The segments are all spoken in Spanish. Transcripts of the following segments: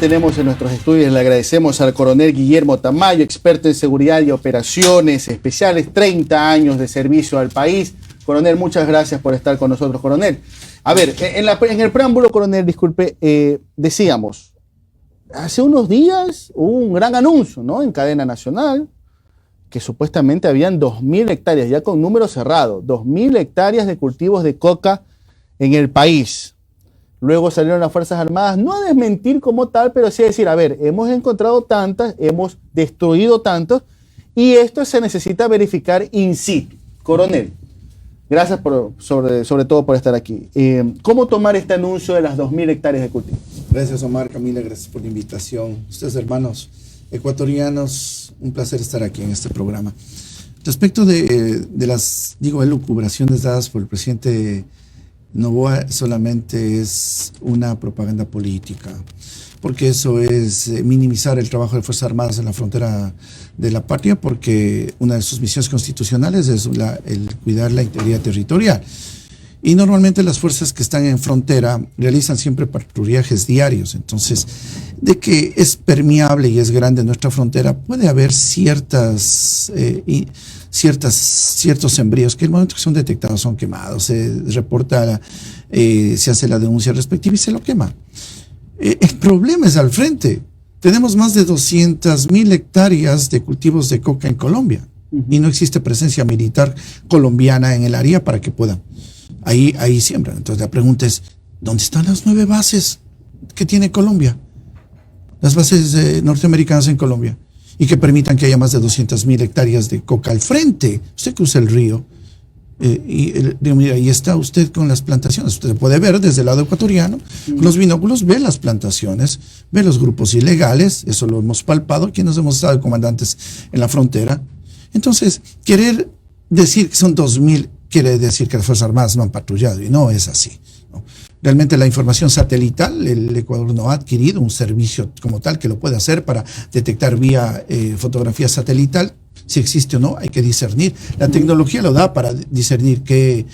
Tenemos en nuestros estudios, le agradecemos al coronel Guillermo Tamayo, experto en seguridad y operaciones especiales, 30 años de servicio al país. Coronel, muchas gracias por estar con nosotros, coronel. A ver, en el preámbulo, coronel, disculpe, decíamos, hace unos días hubo un gran anuncio, ¿no?, en cadena nacional, que supuestamente habían 2.000 hectáreas, ya con número cerrado, 2.000 hectáreas de cultivos de coca en el país. Luego salieron las Fuerzas Armadas, no a desmentir como tal, pero sí a decir, a ver, hemos encontrado tantas, hemos destruido tantos, y esto se necesita verificar in situ. Coronel, gracias sobre todo por estar aquí. ¿Cómo tomar este anuncio de las 2.000 hectáreas de cultivo? Gracias, Omar, Camila, gracias por la invitación. Ustedes, hermanos ecuatorianos, un placer estar aquí en este programa. Respecto de las, elucubraciones dadas por el presidente Noboa, solamente es una propaganda política, porque eso es minimizar el trabajo de Fuerzas Armadas en la frontera de la patria, porque una de sus misiones constitucionales es el cuidar la integridad territorial. Y normalmente las fuerzas que están en frontera realizan siempre patrullajes diarios. Entonces, de que es permeable y es grande nuestra frontera, puede haber ciertos sembríos que en el momento que son detectados son quemados. Se reporta, se hace la denuncia respectiva y se lo quema. El problema es al frente. Tenemos más de 200.000 hectáreas de cultivos de coca en Colombia y no existe presencia militar colombiana en el área para que puedan. Ahí siembran. Entonces la pregunta es, ¿dónde están las 9 bases que tiene Colombia? Las bases norteamericanas en Colombia. Y que permitan que haya más de 200.000 hectáreas de coca al frente. Usted cruza el río mira, ahí está usted con las plantaciones. Usted puede ver desde el lado ecuatoriano, con los binóculos, ve las plantaciones, ve los grupos ilegales. Eso lo hemos palpado, quienes hemos estado comandantes en la frontera. Entonces, querer decir que son 2.000 quiere decir que las Fuerzas Armadas no han patrullado, y no es así, ¿no? Realmente la información satelital, el Ecuador no ha adquirido un servicio como tal que lo pueda hacer para detectar vía fotografía satelital. Si existe o no, hay que discernir. La tecnología lo da para discernir qué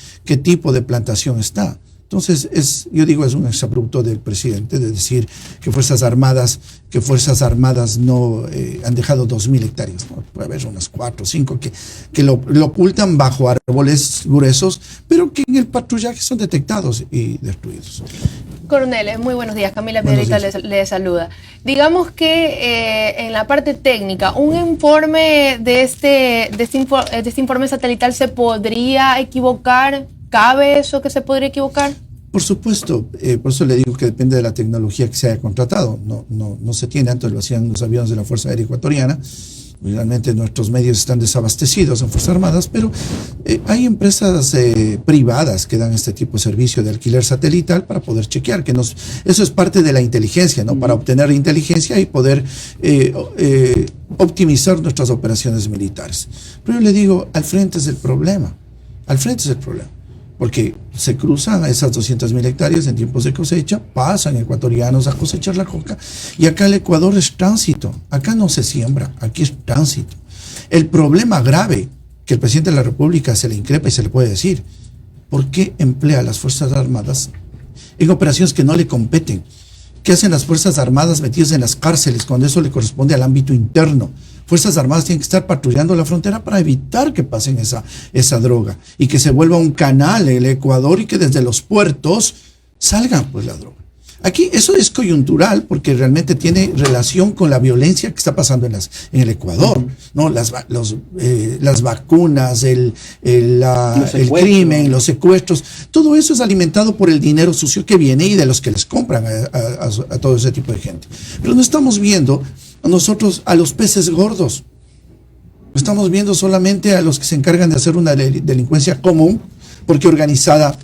tipo de plantación está. Entonces, yo digo, es un exabrupto del presidente de decir que Fuerzas Armadas no han dejado 2.000 hectáreas. ¿No? Puede haber unas 4 o 5 que lo ocultan bajo árboles gruesos, pero que en el patrullaje son detectados y destruidos. Coronel, muy buenos días. Camila Piedrita le saluda. Digamos que en la parte técnica, un informe de este informe satelital se podría equivocar. ¿Cabe eso que se podría equivocar? Por supuesto, por eso le digo que depende de la tecnología que se haya contratado. No se tiene, antes lo hacían los aviones de la Fuerza Aérea Ecuatoriana. Realmente nuestros medios están desabastecidos en Fuerzas Armadas, pero hay empresas privadas que dan este tipo de servicio de alquiler satelital para poder chequear, eso es parte de la inteligencia, ¿no? Para obtener inteligencia y poder optimizar nuestras operaciones militares. Pero yo le digo, al frente es el problema. Al frente es el problema. Porque se cruzan a esas 200.000 hectáreas en tiempos de cosecha, pasan ecuatorianos a cosechar la coca, y acá el Ecuador es tránsito, acá no se siembra, aquí es tránsito. El problema grave que el presidente de la República se le increpa y se le puede decir, ¿por qué emplea a las Fuerzas Armadas en operaciones que no le competen? ¿Qué hacen las Fuerzas Armadas metidas en las cárceles cuando eso le corresponde al ámbito interno? Fuerzas Armadas tienen que estar patrullando la frontera para evitar que pasen esa droga y que se vuelva un canal el Ecuador y que desde los puertos salga pues la droga. Aquí eso es coyuntural porque realmente tiene relación con la violencia que está pasando en el Ecuador, ¿no? Las vacunas, el crimen, los secuestros, todo eso es alimentado por el dinero sucio que viene y de los que les compran a todo ese tipo de gente. Pero no estamos viendo nosotros a los peces gordos, estamos viendo solamente a los que se encargan de hacer una delincuencia común, porque organizada,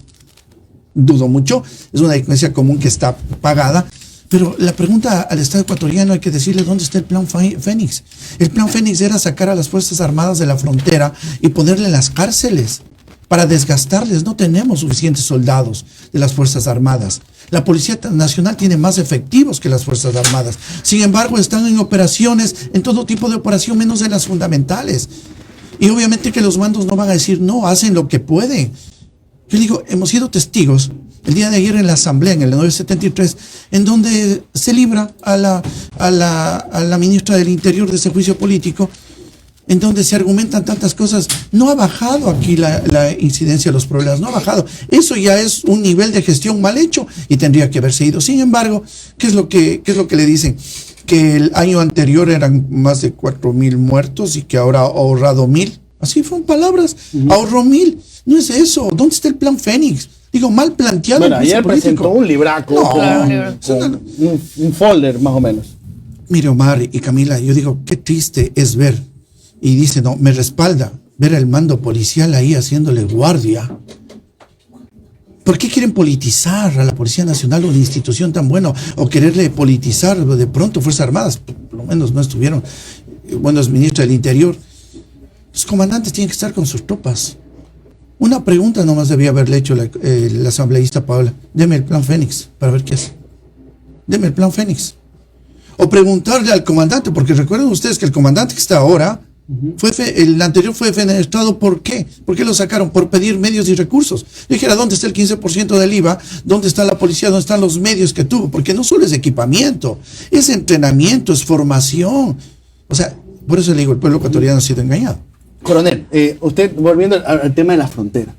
dudo mucho, es una delincuencia común que está pagada. Pero la pregunta al Estado ecuatoriano hay que decirle dónde está el plan Fénix. El plan Fénix era sacar a las Fuerzas Armadas de la frontera y ponerle en las cárceles para desgastarles. No tenemos suficientes soldados de las Fuerzas Armadas. La Policía Nacional tiene más efectivos que las Fuerzas Armadas. Sin embargo, están en operaciones, en todo tipo de operación, menos en las fundamentales. Y obviamente que los mandos no van a decir no, hacen lo que pueden. Yo digo, hemos sido testigos el día de ayer en la asamblea, en el 973, en donde se libra a la ministra del Interior de ese juicio político, en donde se argumentan tantas cosas. No ha bajado aquí la incidencia de los problemas, no ha bajado. Eso ya es un nivel de gestión mal hecho y tendría que haberse ido. Sin embargo, ¿qué es lo que le dicen? Que el año anterior eran más de 4,000 muertos y que ahora ha ahorrado 1,000. Así fueron palabras, ahorró 1,000. No es eso. ¿Dónde está el plan Fénix? Digo, mal planteado. Bueno, ayer presentó un libraco, un folder más o menos. Mire, Omar y Camila, yo digo, qué triste es ver. Y dice, no, me respalda ver el mando policial ahí haciéndole guardia. ¿Por qué quieren politizar a la Policía Nacional, una institución tan buena, o quererle politizar de pronto Fuerzas Armadas? Por lo menos no estuvieron buenos ministros del Interior. Los comandantes tienen que estar con sus tropas. Una pregunta nomás debía haberle hecho la asambleísta Paola. Deme el plan Fénix para ver qué es. Deme el plan Fénix. O preguntarle al comandante, porque recuerden ustedes que el comandante que está ahora, el anterior fue defenestrado. ¿Por qué? ¿Por qué lo sacaron? Por pedir medios y recursos. Dijera, ¿dónde está el 15% del IVA? ¿Dónde está la policía? ¿Dónde están los medios que tuvo? Porque no solo es equipamiento, es entrenamiento, es formación. O sea, por eso le digo, el pueblo ecuatoriano ha sido engañado. Coronel, usted, volviendo al tema de la frontera,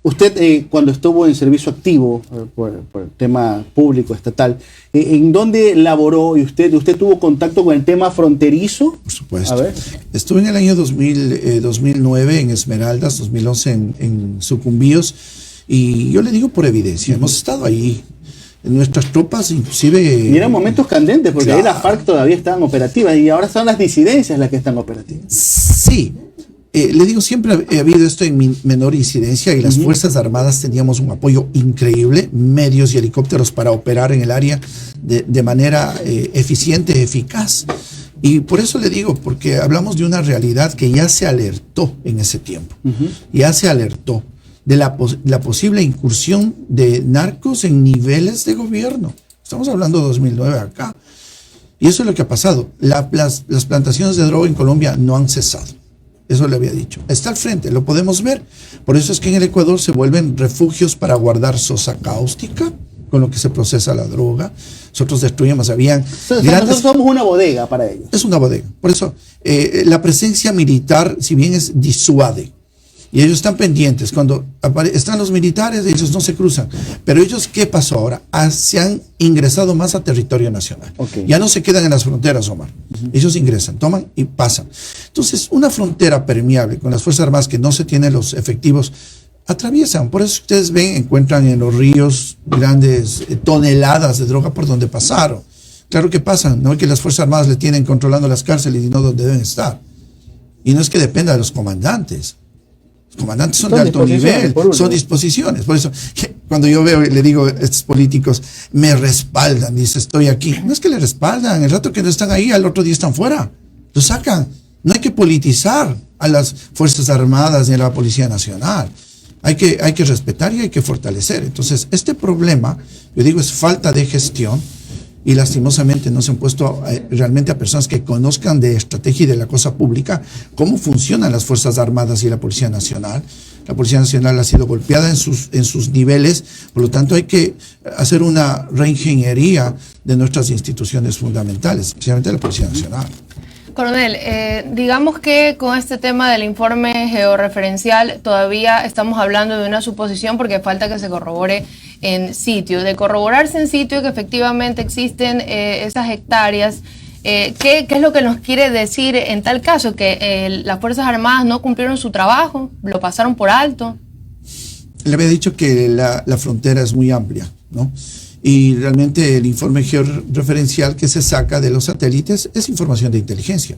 usted cuando estuvo en servicio activo por el tema público, estatal, ¿en dónde laboró y usted tuvo contacto con el tema fronterizo? Por supuesto. A ver. Estuve en el año 2009 en Esmeraldas, 2011 en Sucumbíos, y yo le digo por evidencia, hemos estado ahí. Nuestras tropas inclusive... Y eran momentos candentes, porque ahí las FARC todavía estaban operativas y ahora son las disidencias las que están operativas. Sí, le digo, siempre ha habido esto en menor incidencia y las Fuerzas Armadas teníamos un apoyo increíble, medios y helicópteros para operar en el área de manera eficiente, eficaz. Y por eso le digo, porque hablamos de una realidad que ya se alertó en ese tiempo, ya se alertó de la posible incursión de narcos en niveles de gobierno. Estamos hablando de 2009 acá. Y eso es lo que ha pasado. Las plantaciones de droga en Colombia no han cesado. Eso le había dicho. Está al frente, lo podemos ver. Por eso es que en el Ecuador se vuelven refugios para guardar sosa cáustica, con lo que se procesa la droga. Nosotros destruimos, nosotros somos una bodega para ellos. Es una bodega. Por eso, la presencia militar, si bien disuade, y ellos están pendientes. Cuando están los militares, ellos no se cruzan. Pero ellos, ¿qué pasó ahora? Se han ingresado más a territorio nacional. Ya no se quedan en las fronteras, Omar. Ellos ingresan, toman y pasan. Entonces, una frontera permeable con las Fuerzas Armadas que no se tienen los efectivos, atraviesan. Por eso ustedes encuentran en los ríos grandes toneladas de droga por donde pasaron. Claro que pasan, no es que las Fuerzas Armadas le tienen controlando las cárceles y no donde deben estar. Y no es que dependa de los comandantes. Los comandantes son de alto nivel, son disposiciones. Por eso, cuando yo veo y le digo a estos políticos, me respaldan, dice, estoy aquí. No es que le respaldan, el rato que no están ahí, al otro día están fuera. Lo sacan. No hay que politizar a las Fuerzas Armadas ni a la Policía Nacional. Hay que respetar y hay que fortalecer. Entonces, este problema, yo digo, es falta de gestión. Y lastimosamente no se han puesto realmente a personas que conozcan de estrategia y de la cosa pública cómo funcionan las Fuerzas Armadas y la Policía Nacional. La Policía Nacional ha sido golpeada en sus niveles, por lo tanto hay que hacer una reingeniería de nuestras instituciones fundamentales, especialmente la Policía Nacional. Coronel, digamos que con este tema del informe georreferencial todavía estamos hablando de una suposición porque falta que se corrobore en sitio. De corroborarse en sitio que efectivamente existen esas hectáreas, ¿qué es lo que nos quiere decir en tal caso? ¿Que las Fuerzas Armadas no cumplieron su trabajo? ¿Lo pasaron por alto? Le había dicho que la frontera es muy amplia, ¿no? Y realmente el informe georreferencial que se saca de los satélites es información de inteligencia.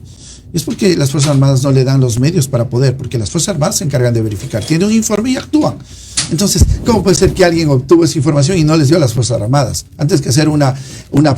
Es porque las Fuerzas Armadas no le dan los medios para poder, porque las Fuerzas Armadas se encargan de verificar. Tienen un informe y actúan. Entonces, ¿cómo puede ser que alguien obtuvo esa información y no les dio a las Fuerzas Armadas? Antes que hacer una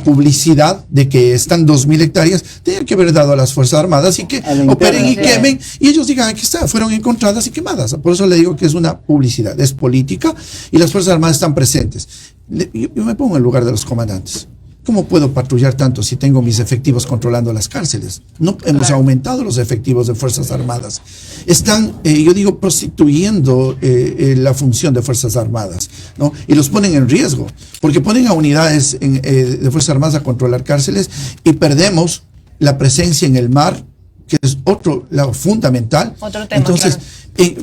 publicidad de que están 2,000 hectáreas, tenían que haber dado a las Fuerzas Armadas y que operen y quemen, y ellos digan, aquí está, fueron encontradas y quemadas. Por eso le digo que es una publicidad, es política, y las Fuerzas Armadas están presentes. Yo me pongo en el lugar de los comandantes. ¿Cómo puedo patrullar tanto si tengo mis efectivos controlando las cárceles? No hemos aumentado los efectivos de Fuerzas Armadas. Están, yo digo, prostituyendo la función de Fuerzas Armadas, ¿no? Y los ponen en riesgo, porque ponen a unidades de Fuerzas Armadas a controlar cárceles y perdemos la presencia en el mar, que es otro lado fundamental. Otro tema, entonces, claro.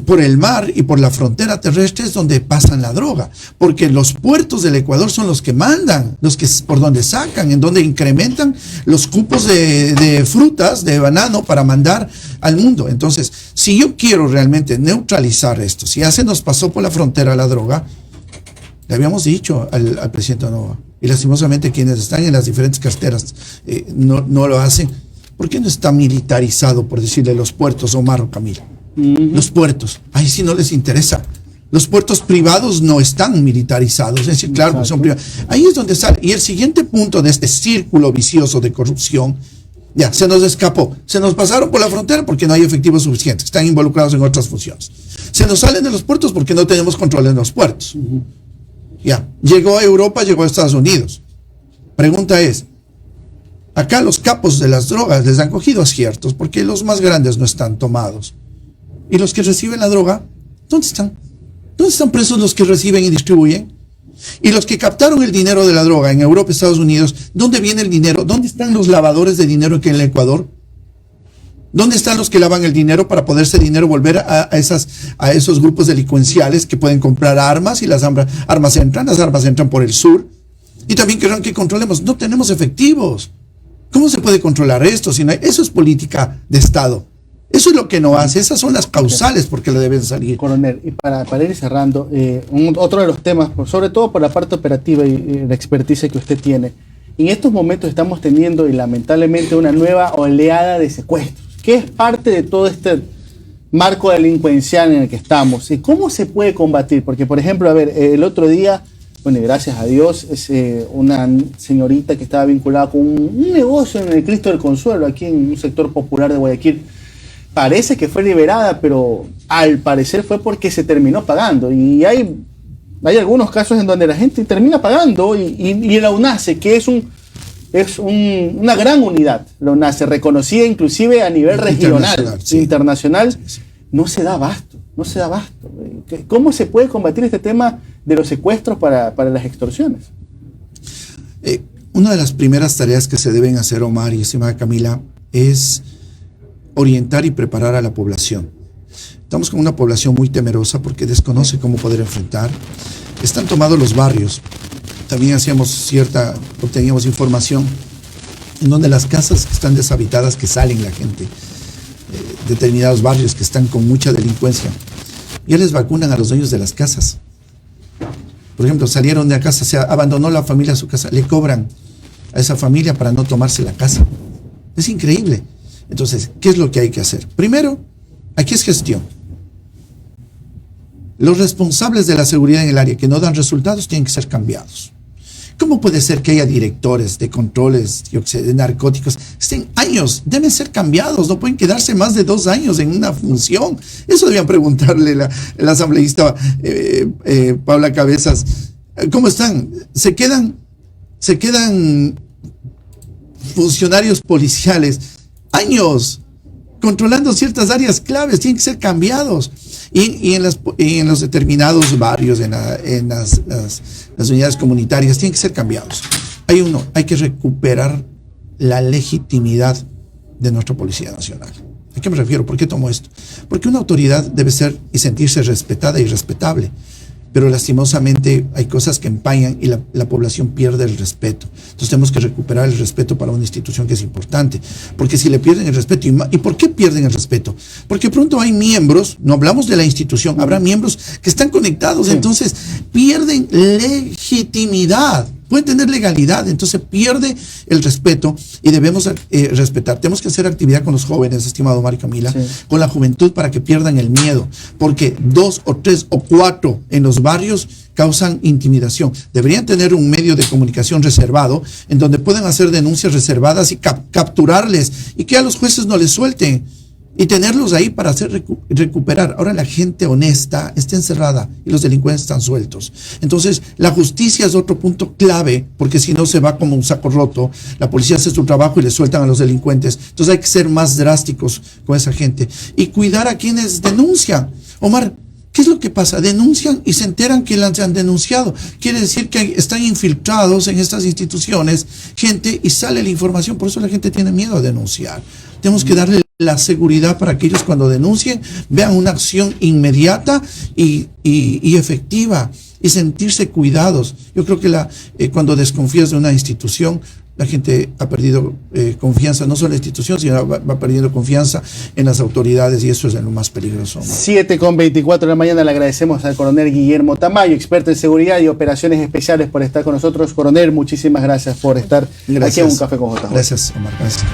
Por el mar y por la frontera terrestre es donde pasan la droga, porque los puertos del Ecuador son los que mandan, los que por donde sacan, en donde incrementan los cupos de frutas, de banano para mandar al mundo. Entonces, si yo quiero realmente neutralizar esto, si ya se nos pasó por la frontera la droga, le habíamos dicho al presidente Novoa, y lastimosamente quienes están en las diferentes carteras no lo hacen. ¿Por qué no está militarizado, por decirle, los puertos, Omar o Camila? Los puertos, ahí sí no les interesa. Los puertos privados no están militarizados, es decir, claro, que son privados. Ahí es donde sale. Y el siguiente punto de este círculo vicioso de corrupción, ya, se nos escapó. Se nos pasaron por la frontera porque no hay efectivos suficientes, están involucrados en otras funciones. Se nos salen de los puertos porque no tenemos control en los puertos. Ya, llegó a Europa, llegó a Estados Unidos. Pregunta es, acá los capos de las drogas les han cogido aciertos porque los más grandes no están tomados. ¿Y los que reciben la droga, dónde están? ¿Dónde están presos los que reciben y distribuyen? Y los que captaron el dinero de la droga en Europa, Estados Unidos, ¿dónde viene el dinero? ¿Dónde están los lavadores de dinero aquí en el Ecuador? ¿Dónde están los que lavan el dinero para poder ese dinero volver a esos grupos delincuenciales que pueden comprar armas y las armas entran por el sur? Y también querrán que controlemos. No tenemos efectivos. ¿Cómo se puede controlar esto? Si no hay, eso es política de Estado. Eso es lo que no hace. Esas son las causales por qué le deben salir. Coronel, y para ir cerrando, otro de los temas, sobre todo por la parte operativa y la experticia que usted tiene, en estos momentos estamos teniendo y lamentablemente una nueva oleada de secuestros, que es parte de todo este marco delincuencial en el que estamos. ¿Y cómo se puede combatir? Porque, por ejemplo, a ver, el otro día, bueno, y gracias a Dios, es una señorita que estaba vinculada con un negocio en el Cristo del Consuelo, aquí en un sector popular de Guayaquil. Parece que fue liberada, pero al parecer fue porque se terminó pagando. Y hay algunos casos en donde la gente termina pagando y la UNACE, que es una gran unidad, la UNACE, reconocida inclusive a nivel regional, internacional, sí. No se da abasto. ¿Cómo se puede combatir este tema de los secuestros para las extorsiones? Una de las primeras tareas que se deben hacer, Omar y estimada Camila, es orientar y preparar a la población. Estamos con una población muy temerosa porque desconoce cómo poder enfrentar. Están tomados los barrios. También obteníamos información en donde las casas que están deshabitadas, que salen la gente, determinados barrios que están con mucha delincuencia, ya les vacunan a los dueños de las casas. Por ejemplo, salieron de la casa, se abandonó la familia a su casa, le cobran a esa familia para no tomarse la casa. Es increíble. Entonces, ¿qué es lo que hay que hacer? Primero, aquí es gestión. Los responsables de la seguridad en el área que no dan resultados tienen que ser cambiados. ¿Cómo puede ser que haya directores de controles, de narcóticos? Estén años, deben ser cambiados, no pueden quedarse más de 2 años en una función. Eso debían preguntarle la asambleísta Paula Cabezas. ¿Cómo están? Se quedan funcionarios policiales años controlando ciertas áreas claves, tienen que ser cambiados. Y en los determinados barrios, en las unidades comunitarias, tienen que ser cambiados. Hay que recuperar la legitimidad de nuestra Policía Nacional. ¿A qué me refiero? ¿Por qué tomo esto? Porque una autoridad debe ser y sentirse respetada y respetable. Pero lastimosamente hay cosas que empañan y la población pierde el respeto. Entonces tenemos que recuperar el respeto para una institución que es importante. Porque si le pierden el respeto, ¿y por qué pierden el respeto? Porque pronto hay miembros, no hablamos de la institución, habrá miembros que están conectados, sí. Entonces pierden legitimidad. Pueden tener legalidad, entonces pierde el respeto y debemos respetar. Tenemos que hacer actividad con los jóvenes, estimado Omar y Camila, sí. Con la juventud para que pierdan el miedo, porque 2 o 3 o 4 en los barrios causan intimidación. Deberían tener un medio de comunicación reservado en donde puedan hacer denuncias reservadas y capturarles y que a los jueces no les suelten. y tenerlos ahí para hacer recuperar. Ahora la gente honesta está encerrada y los delincuentes están sueltos. Entonces la justicia es otro punto clave, porque si no se va como un saco roto. La policía hace su trabajo y le sueltan a los delincuentes. Entonces hay que ser más drásticos con esa gente y cuidar a quienes denuncian. Omar, ¿qué es lo que pasa? Denuncian y se enteran que las han denunciado. Quiere decir que están infiltrados en estas instituciones gente y sale la información. Por eso la gente tiene miedo a denunciar. Tenemos que darle la seguridad para que ellos cuando denuncien vean una acción inmediata y efectiva y sentirse cuidados. Yo creo que cuando desconfías de una institución, la gente ha perdido confianza, no solo en la institución, sino va perdiendo confianza en las autoridades, y eso es lo más peligroso, ¿no? 7:24 de la mañana. Le agradecemos al coronel Guillermo Tamayo, experto en seguridad y operaciones especiales, por estar con nosotros. Coronel, muchísimas gracias por estar aquí en Un Café con JJ. Gracias, Omar. Gracias.